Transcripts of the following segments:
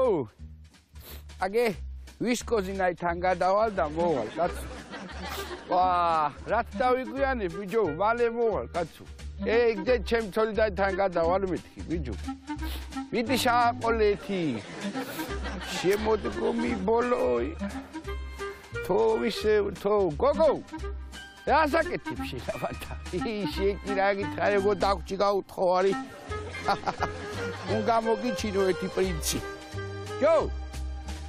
ჯო აგე ვისკოზინაიდან გადავალ და მოვალ კაცო ვა რაც დავიგვიანე ბიჭო მალე მოვალ კაცო ეგდე ჩემ თოლითან გადავალ მეთქი ბიჭო მიდი შაყოლეთი შემოდგომი ბოლოი თო გოგო რასაკეთებ შეავათა ისეთი რა გითხარი გო დაგჭი გაუთხოვარი უნდა მოგიჩინო ერთი პრინცი ჯო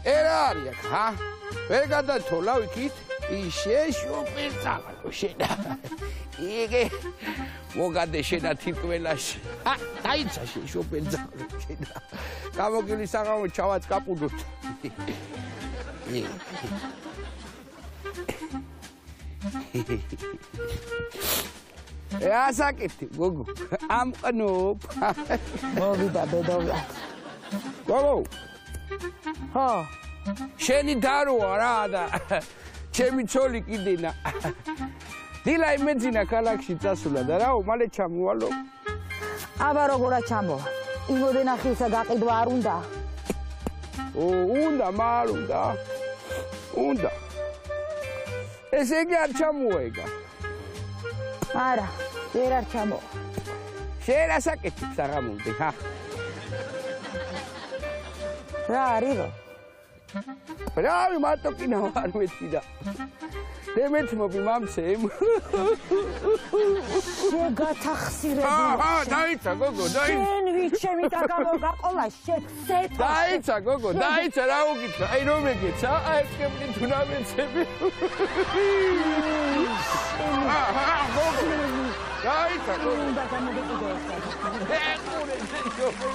ერა არის აქ ჰა ვერ გადათოლა ვიქით ისე შოპერცაღო შედა იგე მოგადე შედა თირკველაში დაიცა შოპერცაღო შედა გამოგილი საღამო ჩავაც კაპუდოთ რასაკეთე გოგო ამყნობ მოვიდა ბედოვა გოგო ხო შენი დაროა რა და ჩემი ცოლი კიდენა დილა იმეძინა ქალაქში წასულა და რაო მალე ჩამოვალო აბა როგორა ჩამოვა იმოდენა ხილსა გაყიდვა არ უნდა უნდა მარ უნდა ესე იგი არ ჩამოეგა არა ვერ არ ჩამოვა შენ რასაკეთებ საღამომდე ხა რა არისო რავი მარტო კიდევ არ მეთქი და დემეთმობი მამცემ შეგათახსირებული დაიცა გოგო დაიცა შენ ვით ჩემი დაგამო გაყოლა შეცეთა დაიცა გოგო დაიცა რა უგიქრა აი რომ ეგეცა აი კემპი თუნამეცები გოგო დაიცა გოგო და გამოდიოდა ეკურე შენ გოგო